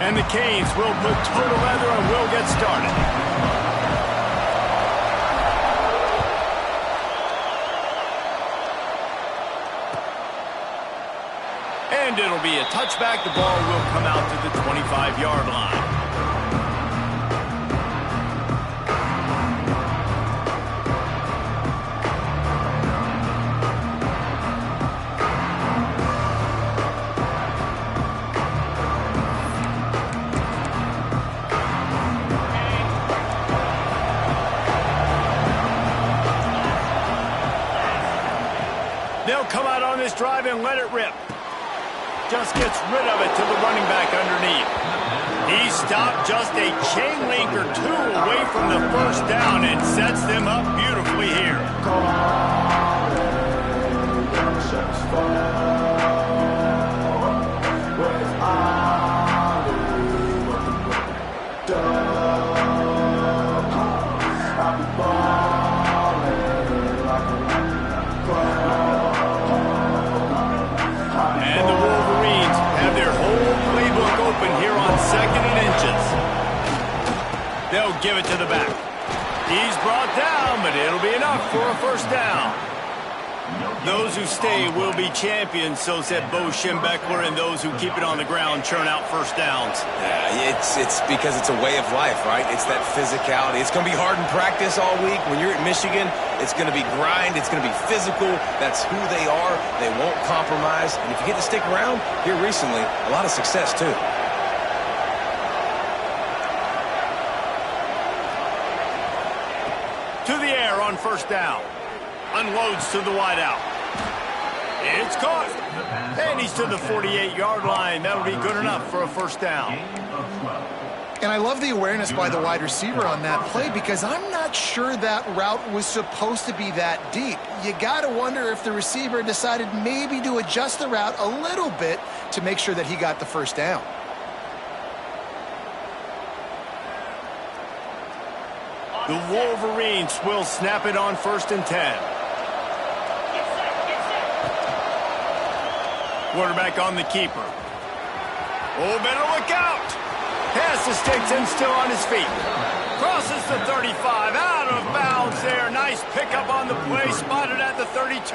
And the Canes will put toe to leather and will get started. And it'll be a touchback. The ball will come out to the 25-yard line. They'll come out on this drive and let it rip. Just gets rid of it to the running back underneath. He stopped just a chain link or two away from the first down and sets them up beautifully here. They'll give it to the back. He's brought down, but it'll be enough for a first down. Those who stay will be champions, so said Bo Schembechler, and those who keep it on the ground churn out first downs. Yeah, it's because it's a way of life, right? It's that physicality. It's going to be hard in practice all week. When you're at Michigan, it's going to be grind. It's going to be physical. That's who they are. They won't compromise. And if you get to stick around here recently, a lot of success, too. To the air on first down. Unloads to the wideout. It's caught. And he's to the 48-yard line. That'll be good enough for a first down. And I love the awareness by the wide receiver on that play because I'm not sure that route was supposed to be that deep. You got to wonder if the receiver decided maybe to adjust the route a little bit to make sure that he got the first down. The Wolverines will snap it on 1st and 10. Quarterback on the keeper. Oh, better look out. Pass the sticks and still on his feet. Crosses the 35, out of bounds there. Nice pickup on the play, spotted at the 32.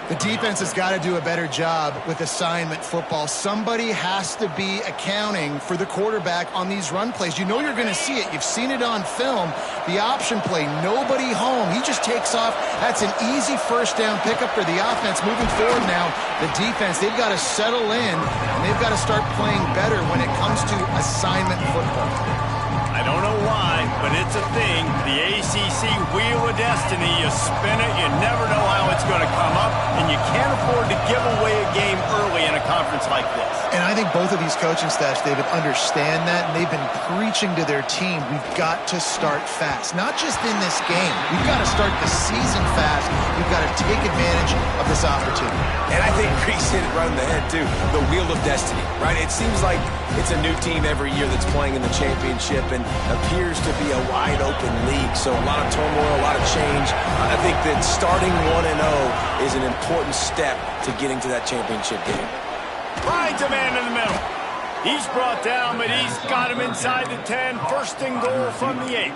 The defense has got to do a better job with assignment football. Somebody has to be accounting for the quarterback on these run plays. You know you're going to see it. You've seen it on film. The option play, nobody home. He just takes off. That's an easy first down pickup for the offense. Moving forward now, the defense, they've got to settle in, and they've got to start playing better when it comes to assignment football. I don't know why, but it's a thing. The ACC Wheel of Destiny, you spin it, you never know how it's going to come up, and you can't afford to give away a game early in a conference like this. And I think both of these coaching staffs, David, understand that, and they've been preaching to their team, we've got to start fast. Not just in this game. We've got to start the season fast. We've got to take advantage of this opportunity. And I think Reese hit it right in the head, too. The Wheel of Destiny, right? It seems like it's a new team every year that's playing in the championship and appears to be a wide-open league. So a lot of turmoil, a lot of change. I think that starting 1-0 is an important step to getting to that championship game. Finds a man in the middle. He's brought down, but he's got him inside the 10. First and goal from the 8.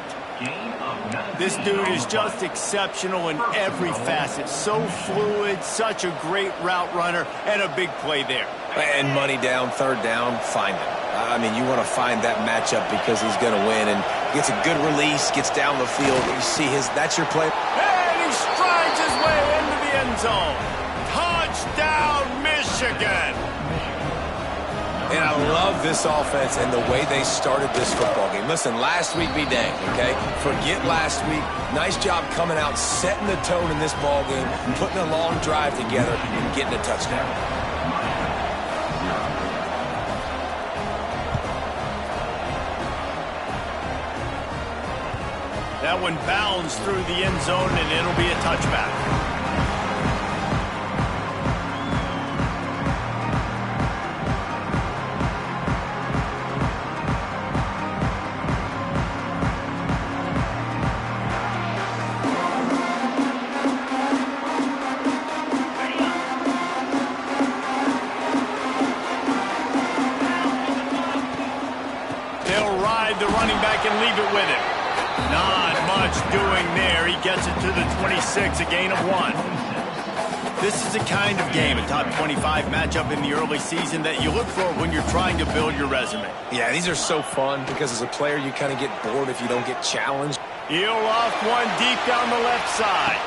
This dude is just exceptional in every facet. So fluid, such a great route runner, and a big play there. And money down, third down, find him. I mean, you want to find that matchup because he's going to win. And gets a good release, gets down the field. You see that's your play. And he strides his way into the end zone. Touchdown, Michigan. And I love this offense and the way they started this football game. Listen, last week be dang, okay? Forget last week. Nice job coming out, setting the tone in this ball game, putting a long drive together, and getting a touchdown. That one bounds through the end zone, and it'll be a touchback. running back and leave it with him. Not much doing there. He gets it to the 26, a gain of 1. This is the kind of game, a top 25 matchup in the early season, that you look for when you're trying to build your resume. Yeah, these are so fun because as a player, you kind of get bored if you don't get challenged. He'll off one deep down the left side.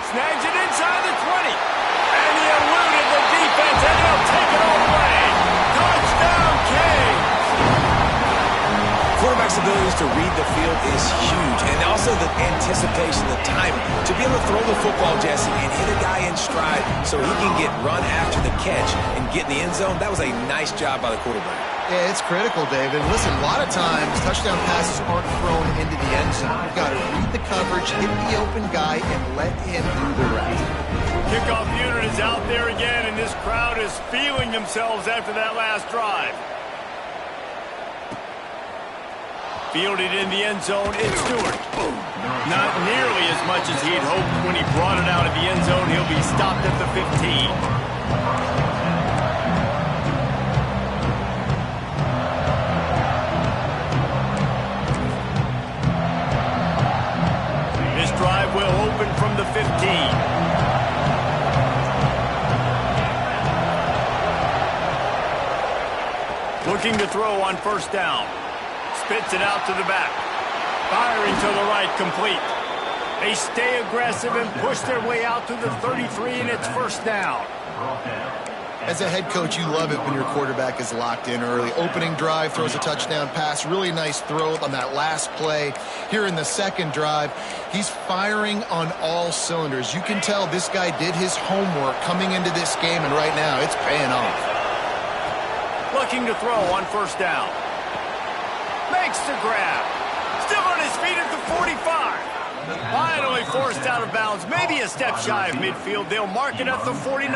Snags it inside the 20. And he eluded the defense, and he'll take it all the way. Touchdown, Canes! Quarterback's abilities to read the field is huge, and also the anticipation, the timing. To be able to throw the football, Jesse, and hit a guy in stride so he can get run after the catch and get in the end zone, that was a nice job by the quarterback. Yeah, it's critical, David. Listen, a lot of times, touchdown passes aren't thrown into the end zone. You've got to read the coverage, hit the open guy, and let him do the rest. Kickoff unit is out there again, and this crowd is feeling themselves after that last drive. Fielded in the end zone, it's Stewart. Not nearly as much as he'd hoped when he brought it out of the end zone. He'll be stopped at the 15. This drive will open from the 15. Looking to throw on first down. Spits it out to the back. Firing to the right, complete. They stay aggressive and push their way out to the 33, and it's first down. As a head coach, you love it when your quarterback is locked in early. Opening drive, throws a touchdown pass. Really nice throw on that last play. Here in the second drive, he's firing on all cylinders. You can tell this guy did his homework coming into this game, and right now it's paying off. Looking to throw on first down. Makes the grab. Still on his feet at the 45. Finally forced out of bounds. Maybe a step shy of midfield. They'll mark it at the 49.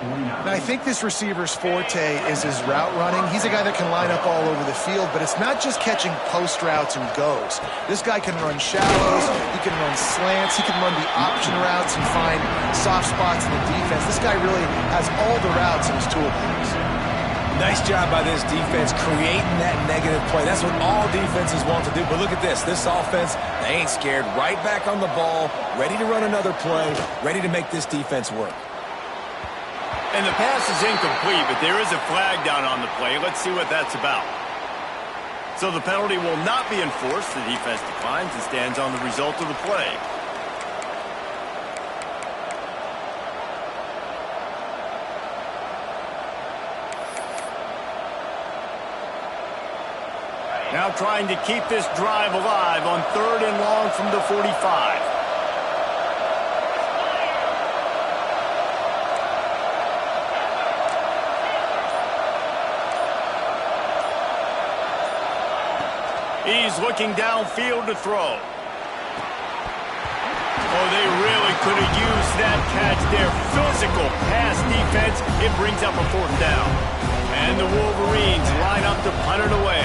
Now, I think this receiver's forte is his route running. He's a guy that can line up all over the field, but it's not just catching post routes and goes. This guy can run shallows, he can run slants, he can run the option routes and find soft spots in the defense. This guy really has all the routes in his toolbox. Nice job by this defense creating that negative play. That's what all defenses want to do. But look at this. This offense, they ain't scared. Right back on the ball, ready to run another play, ready to make this defense work. And the pass is incomplete, but there is a flag down on the play. Let's see what that's about. So the penalty will not be enforced. The defense declines and stands on the result of the play. Now trying to keep this drive alive on 3rd and long from the 45. He's looking downfield to throw. Oh, they really could have used that catch there. Physical pass defense. It brings up a 4th down. And the Wolverines line up to punt it away.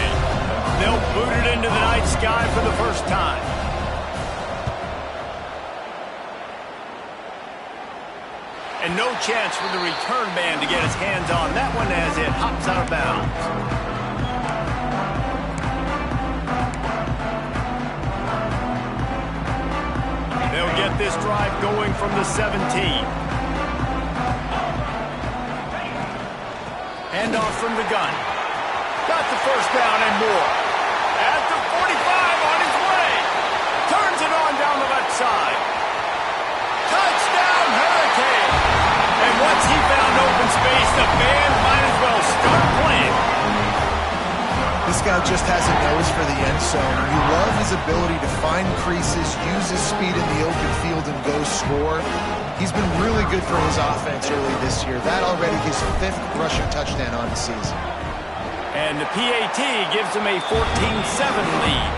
They'll boot it into the night sky for the first time. And no chance for the return man to get his hands on that one as it hops out of bounds. They'll get this drive going from the 17. Handoff from the gun. Got the first down and more. At the 45 on his way. Turns it on down the left side. Touchdown, Hurricane. And once he found open space, the band might as well start playing. This guy just has a nose for the end zone. You love his ability to find creases, use his speed in the open field, and go score. He's been really good for his offense early this year. That already his 5th rushing touchdown on the season. And the PAT gives them a 14-7 lead.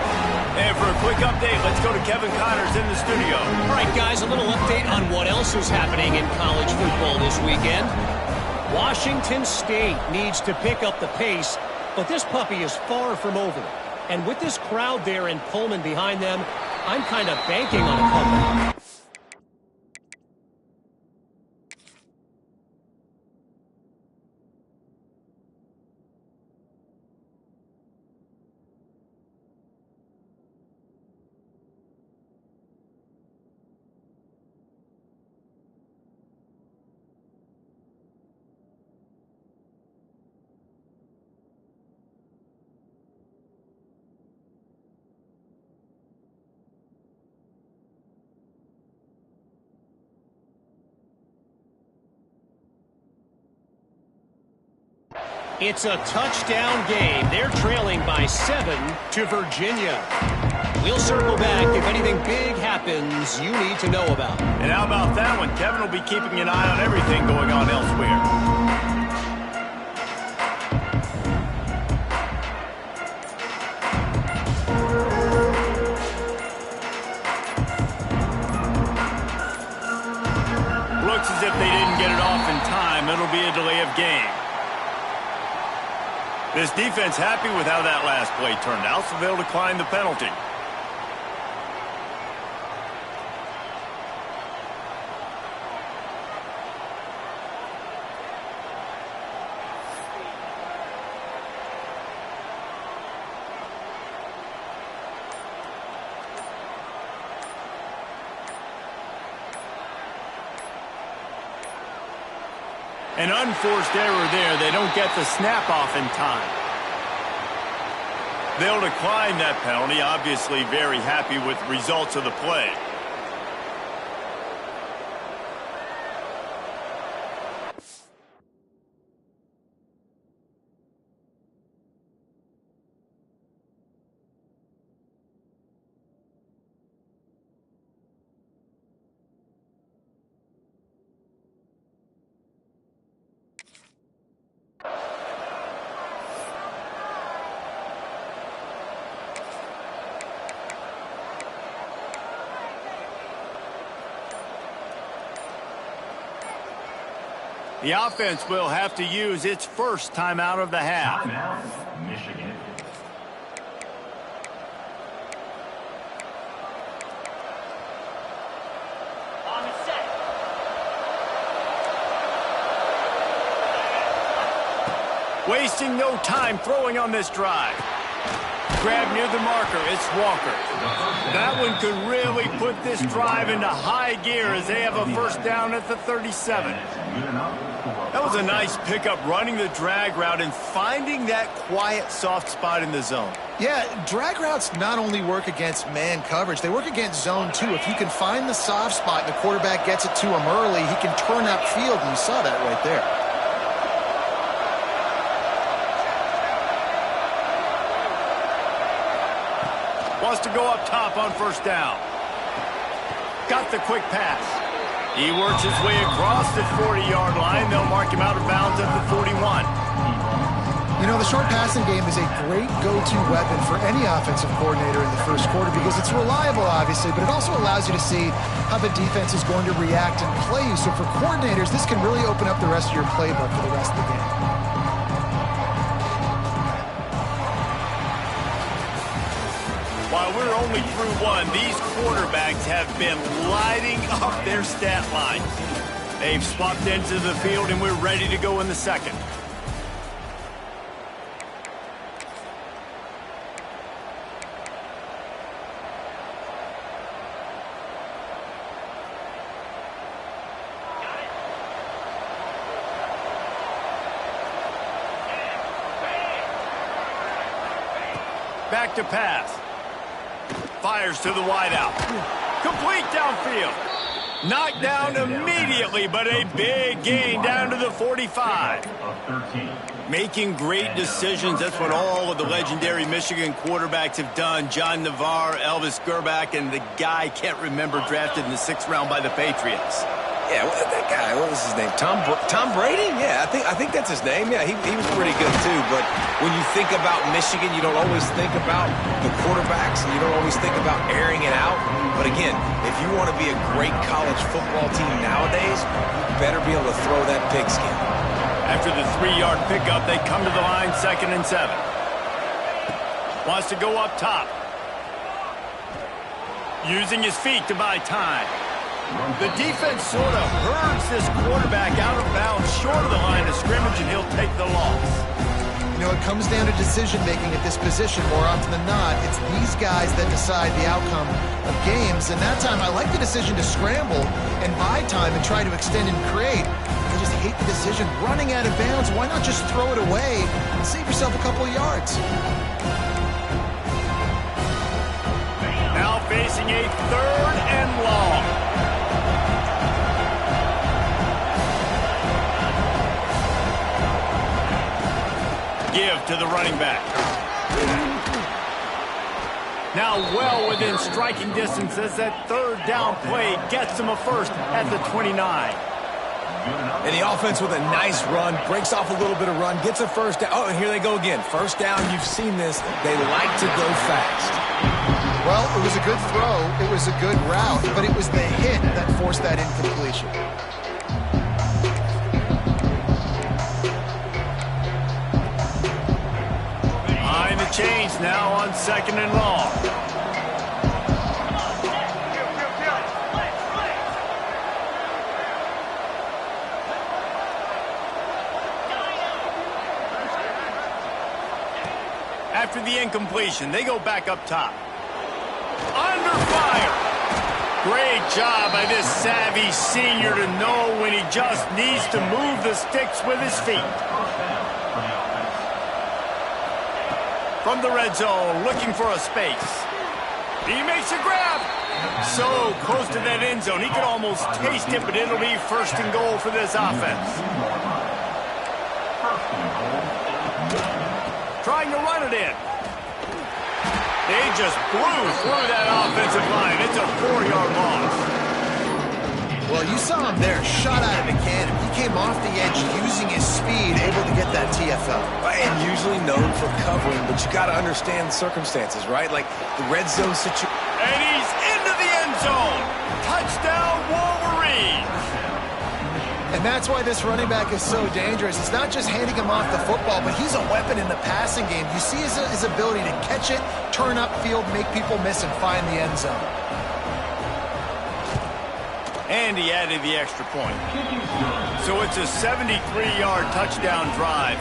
And for a quick update, let's go to Kevin Connors in the studio. All right, guys, a little update on what else is happening in college football this weekend. Washington State needs to pick up the pace, but this puppy is far from over. And with this crowd there in Pullman behind them, I'm kind of banking on a comeback. It's a touchdown game. They're trailing by 7 to Virginia. We'll circle back if anything big happens you need to know about. And how about that one? Kevin will be keeping an eye on everything going on elsewhere. Looks as if they didn't get it off in time. It'll be a delay of game. This defense happy with how that last play turned out, so they'll decline the penalty. An unforced error there. They don't get the snap off in time. They'll decline that penalty. Obviously very happy with the results of the play. The offense will have to use its first timeout of the half. Timeout, Michigan. On set. Wasting no time throwing on this drive. Grab near the marker. It's Walker. That one could really put this drive into high gear as they have a first down at the 37. That was a nice pickup, running the drag route and finding that quiet, soft spot in the zone. Yeah, drag routes not only work against man coverage, they work against zone too. If you can find the soft spot and the quarterback gets it to him early, he can turn upfield, and you saw that right there. Wants to go up top on first down. Got the quick pass. He works his way across the 40-yard line. They'll mark him out of bounds at the 41. You know, the short passing game is a great go-to weapon for any offensive coordinator in the first quarter because it's reliable, obviously, but it also allows you to see how the defense is going to react and play you. So for coordinators, this can really open up the rest of your playbook for the rest of the game. While we're only through one, these quarterbacks have been lighting up their stat line. They've swapped ends of the field, and we're ready to go in the second. Back to pass. Fires to the wideout. Complete downfield. Knocked down immediately, but a big gain down to the 45. Making great decisions. That's what all of the legendary Michigan quarterbacks have done. John Navarre, Elvis Gerbach, and the guy I can't remember drafted in the 6th round by the Patriots. Yeah, that guy, what was his name? Tom Brady? Yeah, I think that's his name. Yeah, he was pretty good too. But when you think about Michigan, you don't always think about the quarterbacks, and you don't always think about airing it out. But again, if you want to be a great college football team nowadays, you better be able to throw that pigskin. After the 3-yard pickup, they come to the line, 2nd and 7. Wants to go up top. Using his feet to buy time. The defense sort of herds this quarterback out of bounds short of the line of scrimmage, and he'll take the loss. You know, it comes down to decision-making at this position more often than not. It's these guys that decide the outcome of games, and that time I like the decision to scramble and buy time and try to extend and create. I just hate the decision. Running out of bounds, why not just throw it away and save yourself a couple of yards? Now facing a 3rd and long. give to the running back. Now well within striking distance as that third down play gets them a first at the 29. And the offense with a nice run, breaks off a little bit of run, gets a first down. Oh, and here they go again. First down, you've seen this. They like to go fast. Well, it was a good throw. It was a good route, but it was the hit that forced that incompletion. Behind the chains now on 2nd and long. After the incompletion, they go back up top. Under fire. Great job by this savvy senior to know when he just needs to move the sticks with his feet. From the red zone, looking for a space. He makes a grab. So close to that end zone, he could almost taste it, but it'll be 1st and goal for this offense. Trying to run it in. They just blew through that offensive line. It's a 4-yard loss. Well, you saw him there, shot out of a cannon. He came off the edge using his speed, able to get that TFL. And usually known for covering, but you got to understand the circumstances, right? Like the red zone situation. And he's into the end zone. Touchdown, Wolverines. And that's why this running back is so dangerous. It's not just handing him off the football, but he's a weapon in the passing game. You see his ability to catch it, turn upfield, make people miss, and find the end zone. And he added the extra point. So it's a 73-yard touchdown drive.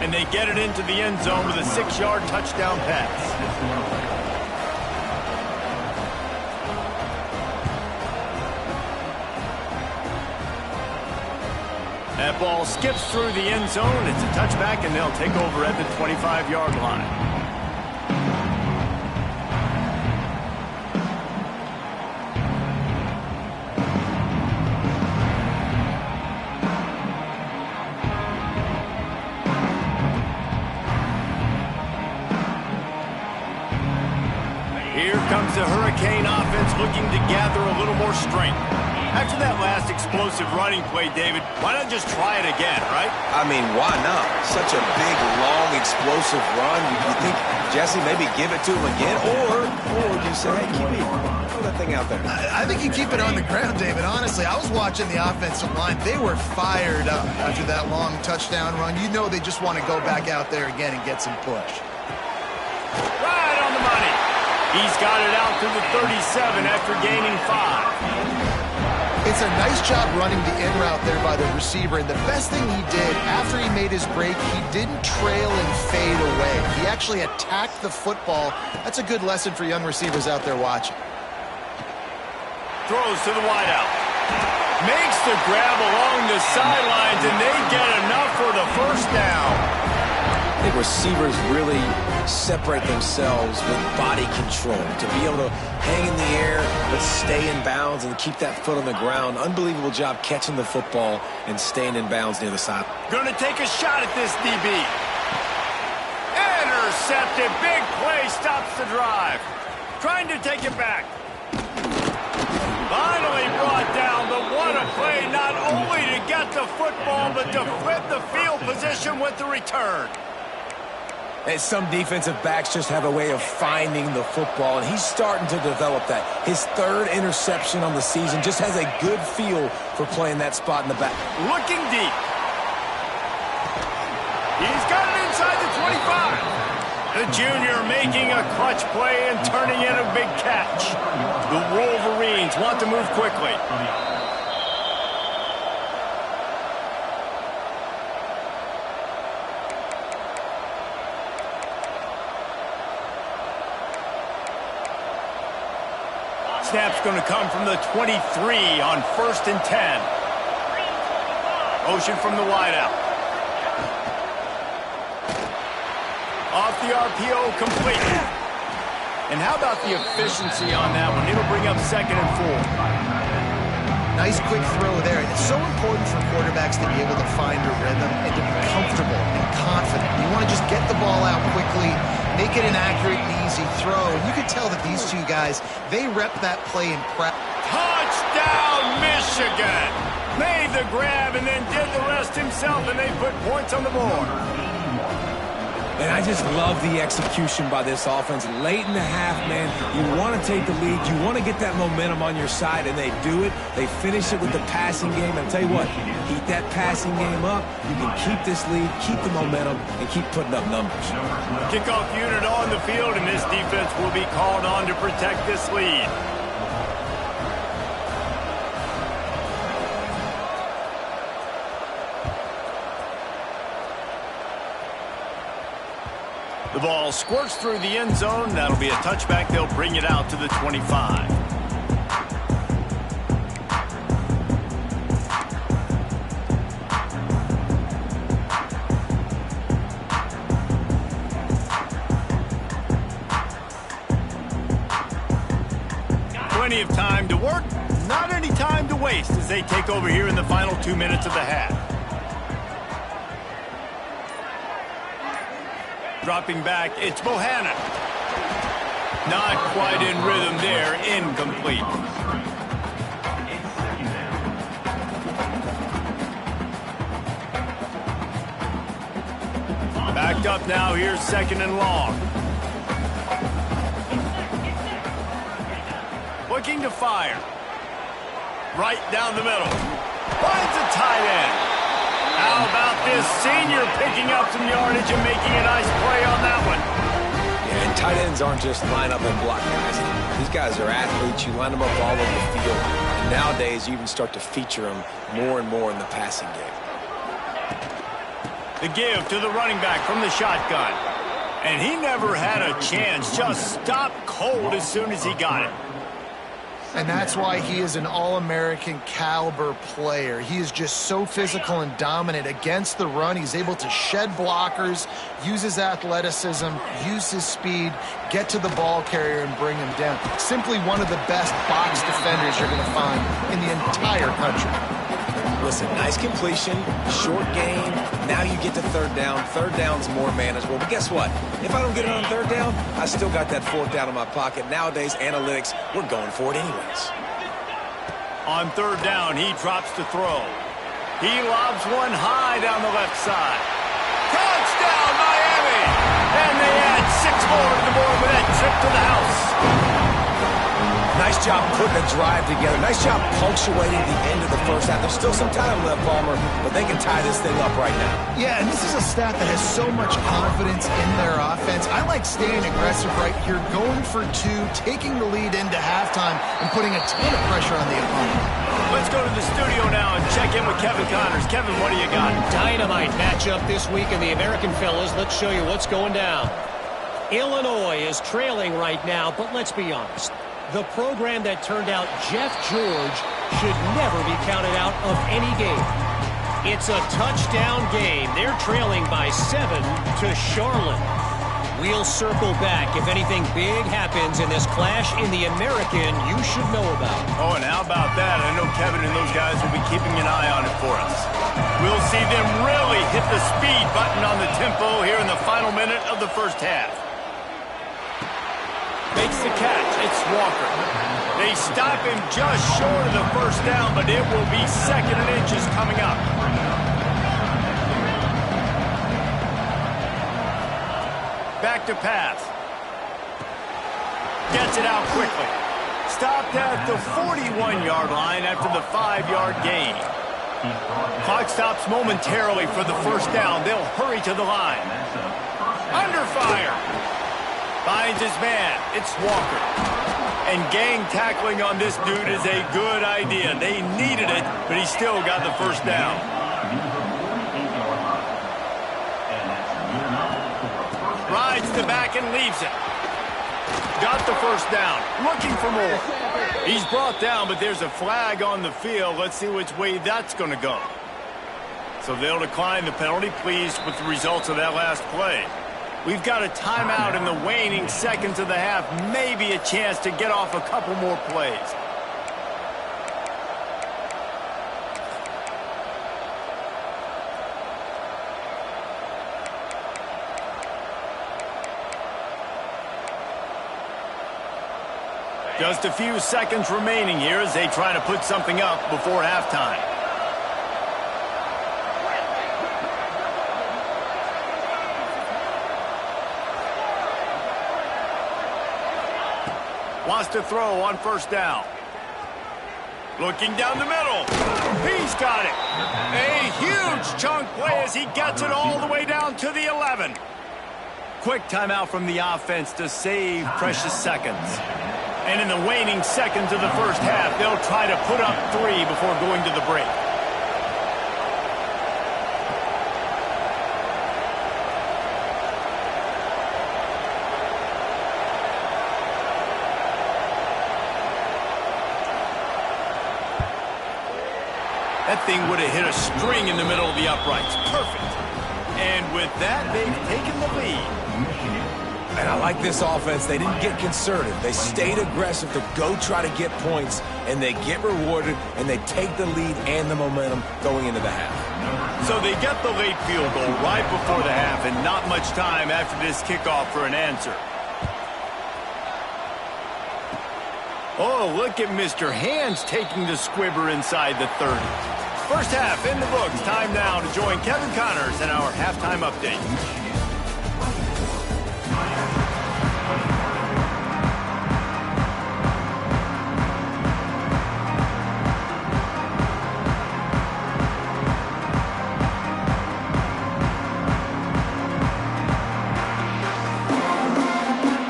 And they get it into the end zone with a 6-yard touchdown pass. That ball skips through the end zone. It's a touchback, and they'll take over at the 25-yard line. Here comes the Hurricane offense looking to gather a little more strength. After that last explosive running play, David, why not just try it again, right? I mean, why not? Such a big, long, explosive run. You think, Jesse, maybe give it to him again? Or you say, hey, keep it. Throw that thing out there. I think you keep it on the ground, David. Honestly, I was watching the offensive line. They were fired up after that long touchdown run. You know they just want to go back out there again and get some push. Right on the money. He's got it out to the 37 after gaining 5. It's a nice job running the in route there by the receiver, and the best thing he did after he made his break, he didn't trail and fade away. He actually attacked the football. That's a good lesson for young receivers out there watching. Throws to the wideout. Makes the grab along the sidelines, and they get enough for the first down. I think receivers really separate themselves with body control to be able to hang in the air but stay in bounds and keep that foot on the ground. Unbelievable job catching the football and staying in bounds near the side. Going to take a shot at this DB. Intercepted. Big play stops the drive. Trying to take it back. Finally brought down, but what a play, not only to get the football but to flip the field position with the return. And some defensive backs just have a way of finding the football, and he's starting to develop that. His 3rd interception on the season, just has a good feel for playing that spot in the back. Looking deep. He's got it inside the 25. The junior making a clutch play and turning in a big catch. The Wolverines want to move quickly. Snap's going to come from the 23 on 1st and 10. Motion from the wideout. Off the RPO, complete. And how about the efficiency on that one? It'll bring up 2nd and 4. Nice quick throw there. It's so important for quarterbacks to be able to find a rhythm and to be comfortable and confident. You want to just get the ball out quickly, make it an accurate and easy throw. And you can tell that these two guys, they rep that play in practice. Touchdown, Michigan! Made the grab and then did the rest himself, and they put points on the board. And I just love the execution by this offense. Late in the half, man, you want to take the lead. You want to get that momentum on your side, and they do it. They finish it with the passing game. And I'll tell you what, keep that passing game up. You can keep this lead, keep the momentum, and keep putting up numbers. Kickoff unit on the field, and this defense will be called on to protect this lead. The ball squirts through the end zone. That'll be a touchback. They'll bring it out to the 25. Plenty of time to work, not any time to waste as they take over here in the final 2 minutes of the half. Dropping back, it's Bohannon. Not quite in rhythm there, incomplete. Backed up now, here's second and long. Looking to fire. Right down the middle. Finds a tight end. How about this senior picking up some yardage and making a nice play on that one? Yeah, and tight ends aren't just line up and block guys. These guys are athletes. You line them up all over the field. And nowadays, you even start to feature them more and more in the passing game. The give to the running back from the shotgun. And he never had a chance. Just stopped cold as soon as he got it. And that's why he is an all-American caliber player. He is just so physical and dominant against the run. He's able to shed blockers, use his athleticism, use his speed, get to the ball carrier and bring him down. Simply one of the best box defenders you're going to find in the entire country. Listen, nice completion, short game. Now you get to third down. Third down's more manageable. But guess what? If I don't get it on third down, I still got that fourth down in my pocket. Nowadays, analytics, we're going for it anyways. On third down, he drops to throw. He lobs one high down the left side. Touchdown, Miami! And they add 6 more to the board with that trip to the house. Nice job putting a drive together. Nice job punctuating the end of the first half. There's still some time left, Palmer, but they can tie this thing up right now. Yeah, and this is a staff that has so much confidence in their offense. I like staying aggressive right here, going for 2, taking the lead into halftime, and putting a ton of pressure on the opponent. Let's go to the studio now and check in with Kevin Connors. Kevin, what do you got? Dynamite matchup this week in the American fellas. Let's show you what's going down. Illinois is trailing right now, but let's be honest. The program that turned out Jeff George should never be counted out of any game. It's a touchdown game. They're trailing by 7 to Charlotte. We'll circle back if anything big happens in this clash in the American you should know about. Oh, and how about that? I know Kevin and those guys will be keeping an eye on it for us. We'll see them really hit the speed button on the tempo here in the final minute of the first half. Makes the catch. It's Walker. They stop him just short of the first down, but it will be 2nd and inches coming up. Back to pass. Gets it out quickly. Stopped at the 41-yard line after the 5-yard gain. Clock stops momentarily for the first down. They'll hurry to the line. Under fire. Finds his man. It's Walker. And gang tackling on this dude is a good idea. They needed it, but he still got the first down. Rides the back and leaves it. Got the first down. Looking for more. He's brought down, but there's a flag on the field. Let's see which way that's going to go. So they'll decline the penalty, pleased with the results of that last play. We've got a timeout in the waning seconds of the half. Maybe a chance to get off a couple more plays. Just a few seconds remaining here as they try to put something up before halftime. Wants to throw on first down. Looking down the middle. He's got it. A huge chunk play as he gets it all the way down to the 11. Quick timeout from the offense to save precious seconds. And in the waning seconds of the first half, they'll try to put up 3 before going to the break. That thing would have hit a string in the middle of the uprights. Perfect. And with that, they've taken the lead. And I like this offense. They didn't get conservative. They stayed aggressive to go try to get points, and they get rewarded, and they take the lead and the momentum going into the half. So they get the late field goal right before the half, and not much time after this kickoff for an answer. Oh, look at Mr. Hands taking the squibber inside the 30. First half in the books. Time now to join Kevin Connors in our halftime update.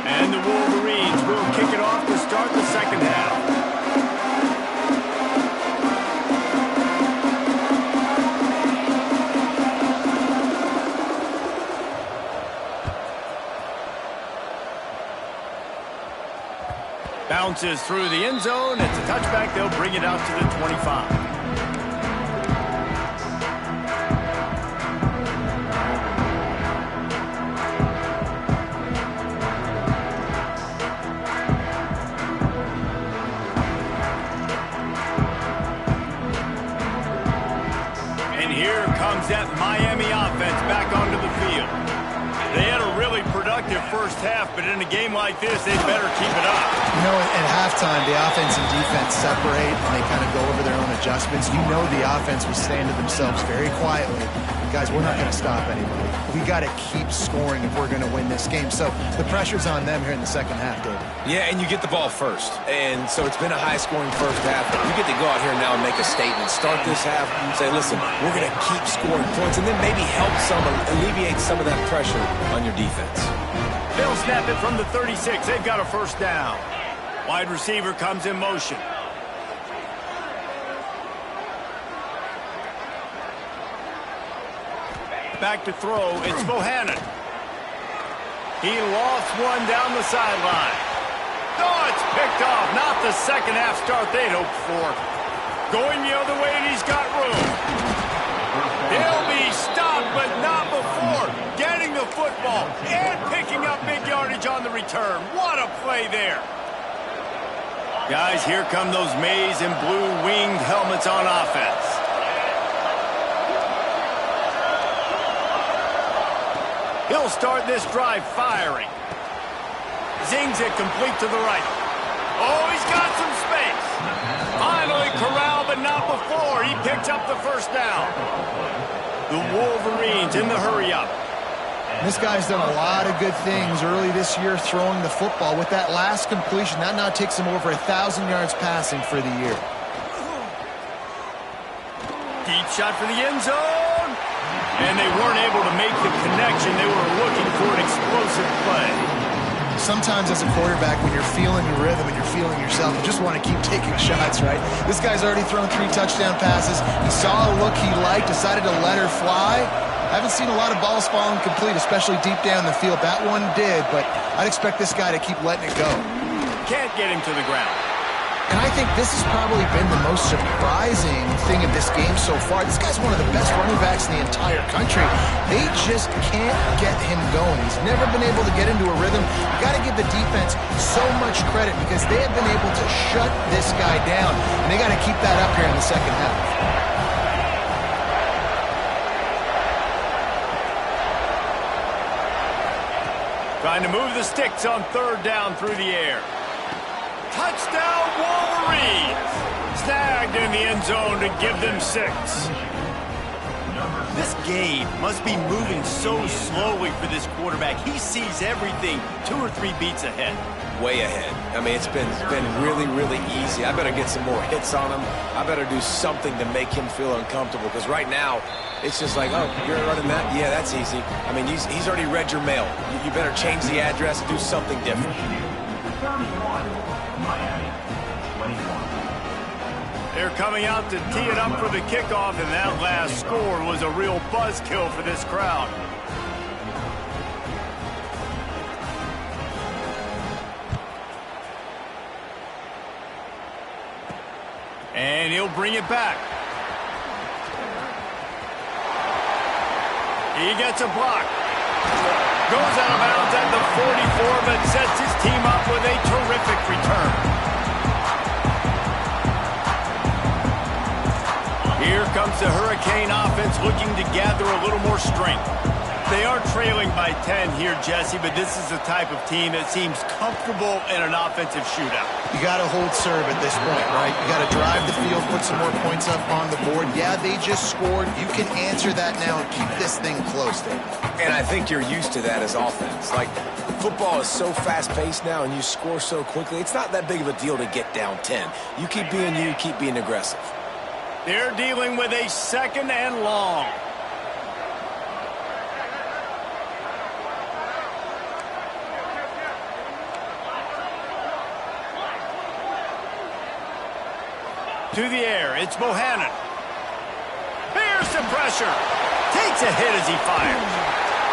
And the Wolverines will kick it off to start the second half. Bounces through the end zone. It's a touchback. They'll bring it out to the 25. And here comes that Miami offense back onto the field. They had a really productive first half, but in a game like this, they'd better keep it up. You know, at halftime, the offense and defense separate, and they kind of go over their own adjustments. You know the offense was saying to themselves very quietly, guys, we're not going to stop anybody. We got to keep scoring if we're going to win this game. So the pressure's on them here in the second half, David. Yeah, and you get the ball first. And so it's been a high-scoring first half. You get to go out here now and make a statement. Start this half and say, listen, we're going to keep scoring points and then maybe help alleviate some of that pressure on your defense. They'll snap it from the 36. They've got a first down. Wide receiver comes in motion. Back to throw. It's Bohannon. He lost one down the sideline. Oh, it's picked off. Not the second half start they'd hoped for. Going the other way, and he's got room. He'll be stopped, but not before getting the football and picking up big yardage on the return. What a play there. Guys, here come those maize and blue winged helmets on offense. He'll start this drive firing. Zings it complete to the right. Oh, he's got some space. Finally corralled, but not before. He picks up the first down. The Wolverines in the hurry-up. This guy's done a lot of good things early this year throwing the football. With that last completion, that now takes him over 1,000 yards passing for the year. Deep shot for the end zone. And they weren't able to make the connection. They were looking for an explosive play. Sometimes as a quarterback, when you're feeling your rhythm and you're feeling yourself, you just want to keep taking shots, right? This guy's already thrown 3 touchdown passes. He saw a look he liked, decided to let her fly. I haven't seen a lot of balls falling complete, especially deep down the field. That one did, but I'd expect this guy to keep letting it go. Can't get him to the ground. And I think this has probably been the most surprising thing of this game so far. This guy's one of the best running backs in the entire country. They just can't get him going. He's never been able to get into a rhythm. You got to give the defense so much credit because they have been able to shut this guy down. And they got to keep that up here in the second half. Trying to move the sticks on third down through the air. Touchdown, Wolverines! Snagged in the end zone to give them 6. This game must be moving so slowly for this quarterback. He sees everything 2 or 3 beats ahead. Way ahead. I mean, it's been really, really easy. I better get some more hits on him. I better do something to make him feel uncomfortable, because right now, it's just like, oh, you're running that? Yeah, that's easy. I mean, he's already read your mail. You better change the address and do something different. They're coming out to tee it up for the kickoff, and that last score was a real buzzkill for this crowd. And he'll bring it back. He gets a block. Goes out of bounds at the 44, but sets his team up with a terrific return. Here comes the Hurricane offense looking to gather a little more strength. They are trailing by 10 here, Jesse, but this is the type of team that seems comfortable in an offensive shootout. You got to hold serve at this point, right? You got to drive the field, put some more points up on the board. Yeah, they just scored. You can answer that now and keep this thing close, Dave. And I think you're used to that as offense. Like, football is so fast-paced now and you score so quickly, it's not that big of a deal to get down 10. You keep being aggressive. They're dealing with a 2nd and long. To the air, it's Bohannon. Here's some pressure. Takes a hit as he fires.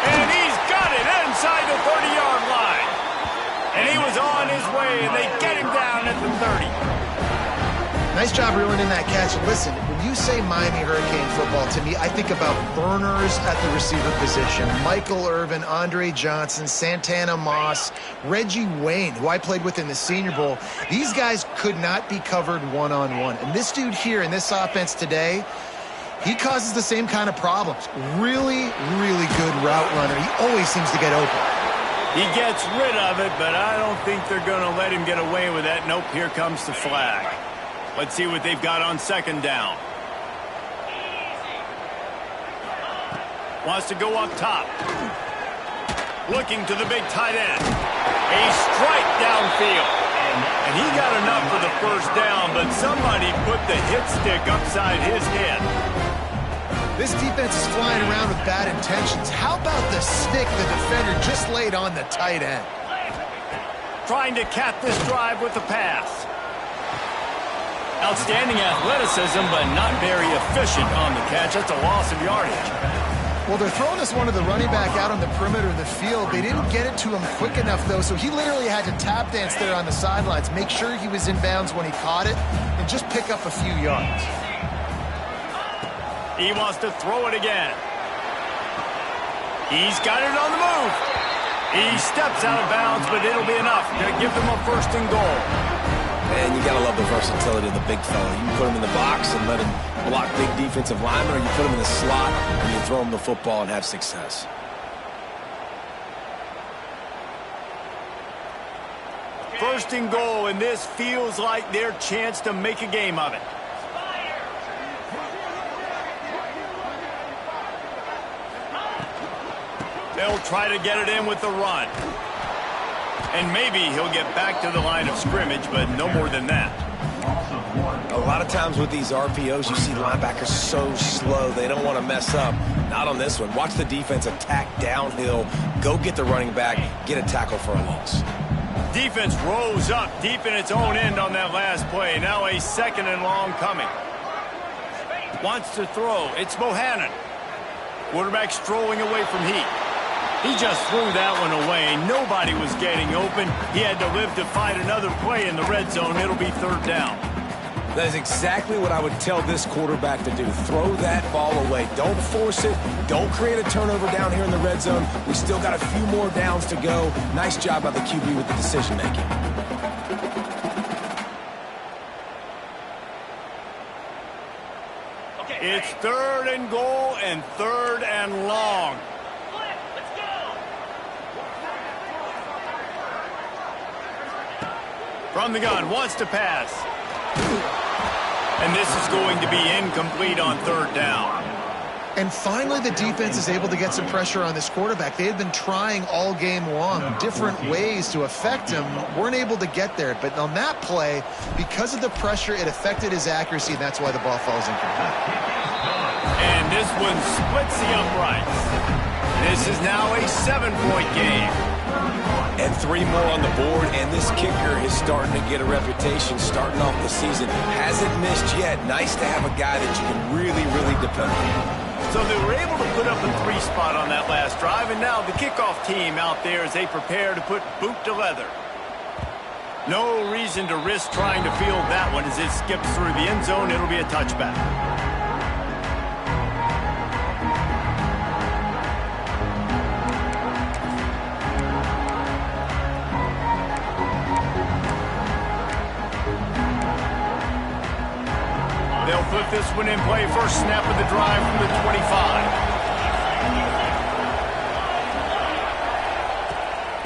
And he's got it inside the 30-yard line. And he was on his way, and they get him down at the 30. Nice job reeling in that catch. Listen, when you say Miami Hurricane football, to me, I think about burners at the receiver position. Michael Irvin, Andre Johnson, Santana Moss, Reggie Wayne, who I played with in the Senior Bowl. These guys could not be covered one-on-one. And this dude here in this offense today, he causes the same kind of problems. Really, really good route runner. He always seems to get open. He gets rid of it, but I don't think they're going to let him get away with that. Nope, here comes the flag. Let's see what they've got on 2nd down. Wants to go up top. Looking to the big tight end. A strike downfield. And he got enough for the 1st down, but somebody put the hit stick upside his head. This defense is flying around with bad intentions. How about the stick the defender just laid on the tight end? Trying to cap this drive with the pass. Outstanding athleticism, but not very efficient on the catch. That's a loss of yardage. Well, they're throwing us one of the running back out on the perimeter of the field. They didn't get it to him quick enough, though, so he literally had to tap dance there on the sidelines, make sure he was in bounds when he caught it, and just pick up a few yards. He wants to throw it again. He's got it on the move. He steps out of bounds, but it'll be enough to give them a 1st and goal. And you got to love the versatility of the big fella. You can put him in the box and let him block big defensive linemen, or you put him in the slot and you throw him the football and have success. First and goal, and this feels like their chance to make a game of it. They'll try to get it in with the run. And maybe he'll get back to the line of scrimmage, but no more than that. A lot of times with these RPOs, you see linebackers so slow, they don't want to mess up. Not on this one. Watch the defense attack downhill, go get the running back, get a tackle for a loss. Defense rose up deep in its own end on that last play. Now a 2nd and long coming. Wants to throw. It's Bohannon. Quarterback strolling away from heat. He just threw that one away. Nobody was getting open. He had to live to find another play in the red zone. It'll be 3rd down. That is exactly what I would tell this quarterback to do. Throw that ball away. Don't force it. Don't create a turnover down here in the red zone. We still got a few more downs to go. Nice job by the QB with the decision-making. It's 3rd and goal and 3rd and long. From the gun, wants to pass. And this is going to be incomplete on third down. And finally, the defense is able to get some pressure on this quarterback. They had been trying all game long, different ways to affect him, weren't able to get there. But on that play, because of the pressure, it affected his accuracy, and that's why the ball falls incomplete. And this one splits the uprights. This is now a 7-point game. And 3 more on the board, and this kicker is starting to get a reputation starting off the season. Hasn't missed yet. Nice to have a guy that you can really, really depend on. So they were able to put up a 3 spot on that last drive, and now the kickoff team out there as they prepare to put boot to leather. No reason to risk trying to field that one as it skips through the end zone. It'll be a touchback. They'll put this one in play. First snap of the drive from the 25.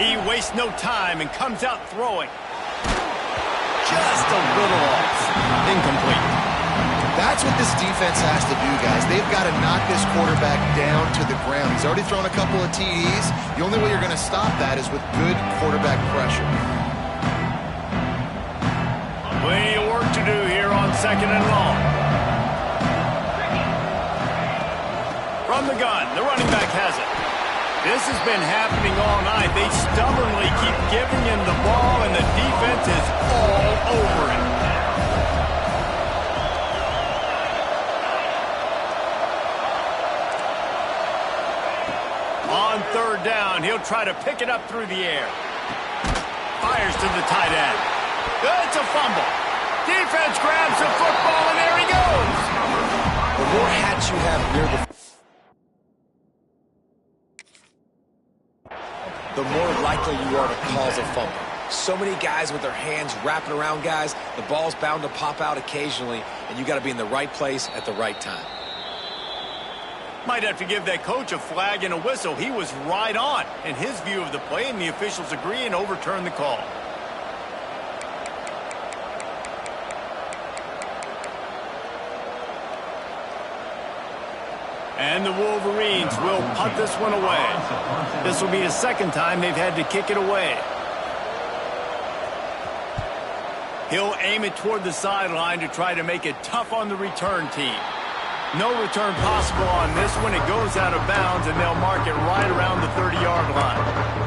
He wastes no time and comes out throwing. Just a little off. Incomplete. That's what this defense has to do, guys. They've got to knock this quarterback down to the ground. He's already thrown a couple of TDs. The only way you're going to stop that is with good quarterback pressure. Plenty of work to do here on second and long. From the gun, the running back has it. This has been happening all night. They stubbornly keep giving him the ball, and the defense is all over it. On third down, he'll try to pick it up through the air. Fires to the tight end. It's a fumble. Defense grabs the football, and there he goes. The more hats you have near the more likely you are to cause a fumble. So many guys with their hands wrapping around guys, the ball's bound to pop out occasionally, and you got to be in the right place at the right time. Might have to give that coach a flag and a whistle. He was right on in his view of the play, and the officials agree and overturn the call. And the Wolverines will punt this one away. This will be the second time they've had to kick it away. He'll aim it toward the sideline to try to make it tough on the return team. No return possible on this one. It goes out of bounds, and they'll mark it right around the 30-yard line.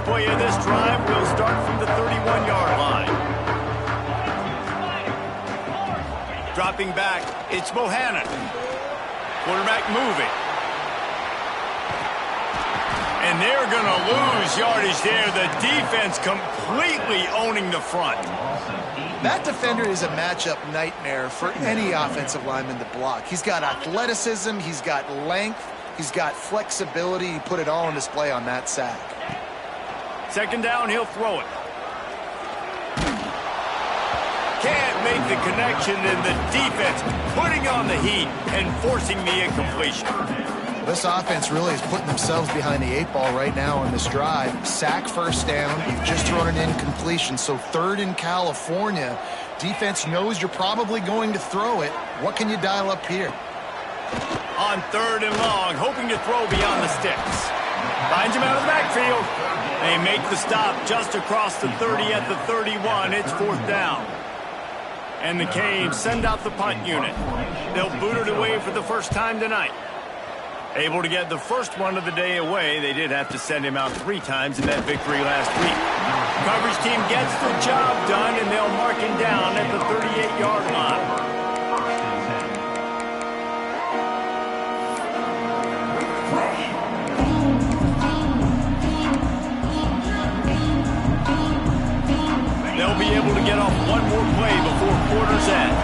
Play of this drive will start from the 31-yard line. Dropping back, it's Bohannon. Quarterback moving. And they're going to lose yardage there. The defense completely owning the front. That defender is a matchup nightmare for any offensive lineman to block. He's got athleticism, he's got length, he's got flexibility. He put it all on display on that sack. Second down, he'll throw it. Can't make the connection, and the defense putting on the heat and forcing the incompletion. This offense really is putting themselves behind the 8 ball right now on this drive. Sack first down. You've just thrown an incompletion, so third in California. Defense knows you're probably going to throw it. What can you dial up here? On third and long, hoping to throw beyond the sticks. Finds him out of the backfield. They make the stop just across the 30 at the 31. It's fourth down. And the Canes send out the punt unit. They'll boot it away for the first time tonight. Able to get the first one of the day away. They did have to send him out 3 times in that victory last week. Coverage team gets the job done, and they'll mark him down at the 38-yard line. They'll be able to get off one more play before quarter's end.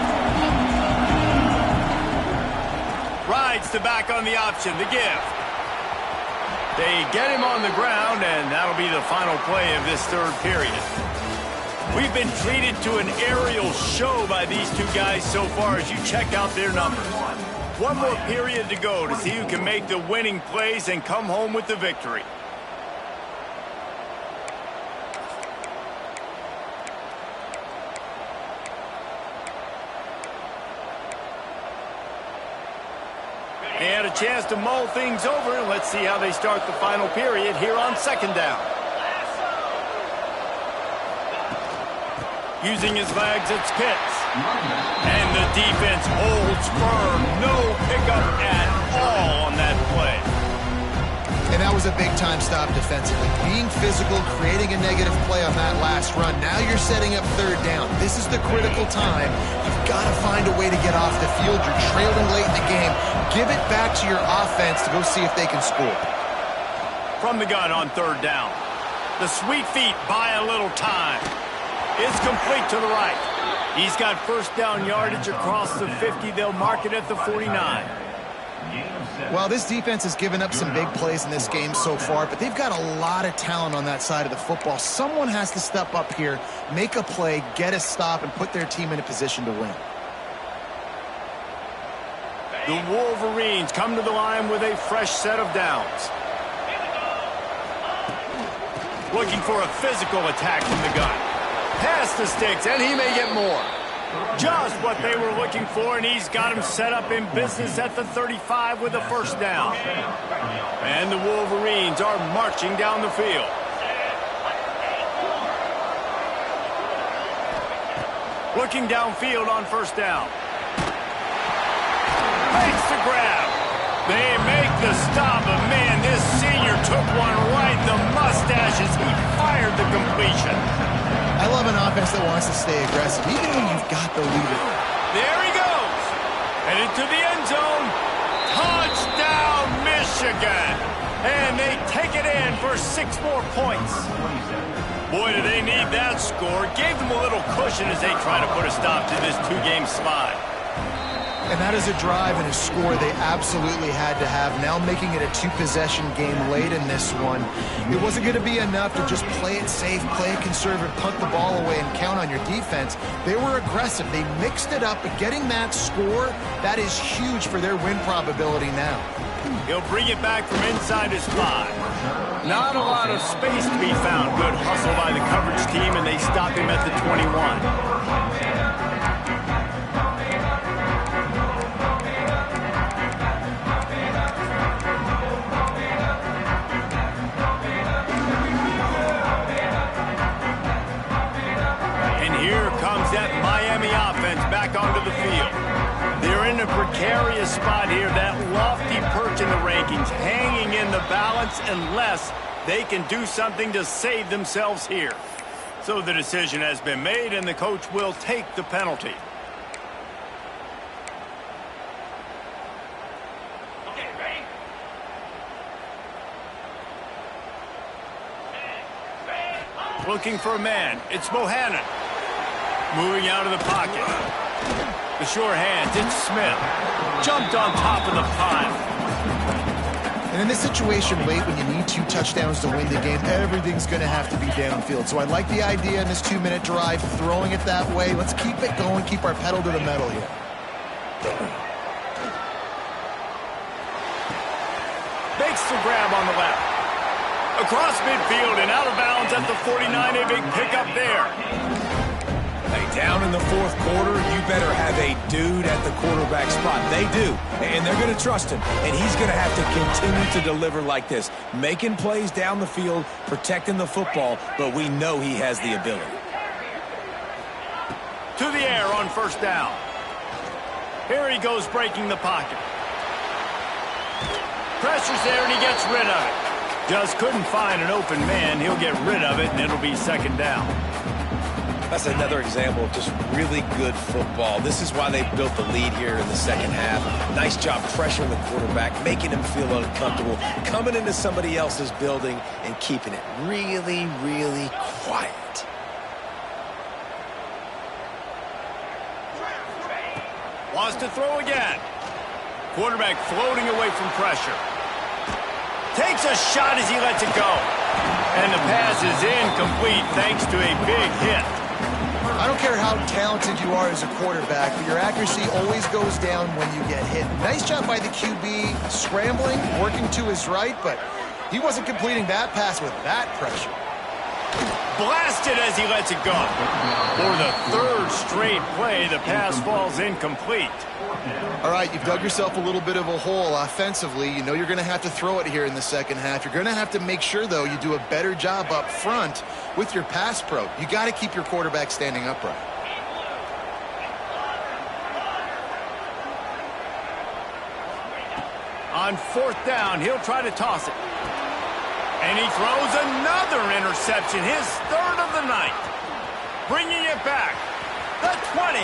Rides to back on the option, the give. They get him on the ground, and that'll be the final play of this third period. We've been treated to an aerial show by these two guys so far as you check out their numbers. One more period to go to see who can make the winning plays and come home with the victory. They had a chance to mull things over, and let's see how they start the final period here on second down. Using his legs, it's Pitts. And the defense holds firm. No pickup at all on that play. And that was a big-time stop defensively. Being physical, creating a negative play on that last run. Now you're setting up third down. This is the critical time. You've got to find a way to get off the field. You're trailing late in the game. Give it back to your offense to go see if they can score. From the gun on third down. The sweet feet buy a little time. It's complete to the right. He's got first down yardage across the 50. They'll mark it at the 49. Well, this defense has given up some big plays in this game so far, but they've got a lot of talent on that side of the football. Someone has to step up here, make a play, get a stop, and put their team in a position to win. The Wolverines come to the line with a fresh set of downs. Looking for a physical attack from the gun. Past the sticks, and he may get more. Just what they were looking for, and he's got him set up in business at the 35 with a first down. And the Wolverines are marching down the field. Looking downfield on first down. Makes the grab. They make the stop, but man, this senior took one right in the mustache as he fired the completion. I love an offense that wants to stay aggressive, even when you've got the lead. There he goes. Headed to the end zone. Touchdown, Michigan. And they take it in for 6 more points. Boy, do they need that score. Gave them a little cushion as they try to put a stop to this 2-game slide. And that is a drive and a score they absolutely had to have. Now making it a 2-possession game late in this one. It wasn't going to be enough to just play it safe, play it conservative, punt the ball away, and count on your defense. They were aggressive. They mixed it up, but getting that score, that is huge for their win probability now. He'll bring it back from inside his 5. Not a lot of space to be found. Good hustle by the coverage team, and they stop him at the 21. That Miami offense back onto the field. They're in a precarious spot here, that lofty perch in the rankings, hanging in the balance unless they can do something to save themselves here. So the decision has been made, and the coach will take the penalty. Okay, ready? Looking for a man. It's Bohannon. Moving out of the pocket. The sure hands, it's Smith. Jumped on top of the pile. And in this situation late when you need 2 touchdowns to win the game, everything's going to have to be downfield. So I like the idea in this 2-minute drive, throwing it that way. Let's keep it going, keep our pedal to the metal here. Makes the grab on the left. Across midfield and out of bounds at the 49, a big pickup there. Hey, down in the 4th quarter, you better have a dude at the quarterback spot. They do, and they're going to trust him. And he's going to have to continue to deliver like this, making plays down the field, protecting the football, but we know he has the ability. To the air on first down. Here he goes breaking the pocket. Pressure's there, and he gets rid of it. Just couldn't find an open man. He'll get rid of it, and it'll be second down. That's another example of just really good football. This is why they built the lead here in the second half. Nice job pressuring the quarterback, making him feel uncomfortable, coming into somebody else's building and keeping it really, really quiet. Wants to throw again. Quarterback floating away from pressure. Takes a shot as he lets it go. And the pass is incomplete thanks to a big hit. I don't care how talented you are as a quarterback, but your accuracy always goes down when you get hit. Nice job by the QB scrambling, working to his right, but he wasn't completing that pass with that pressure. Blasted as he lets it go. For the third straight play, the pass falls incomplete. All right, you've dug yourself a little bit of a hole offensively. You know you're going to have to throw it here in the second half. You're going to have to make sure, though, you do a better job up front with your pass pro. You got to keep your quarterback standing upright. On fourth down, he'll try to toss it. And he throws another interception, his third of the night. Bringing it back. The 20.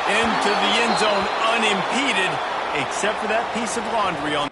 Into the end zone unimpeded, except for that piece of laundry on...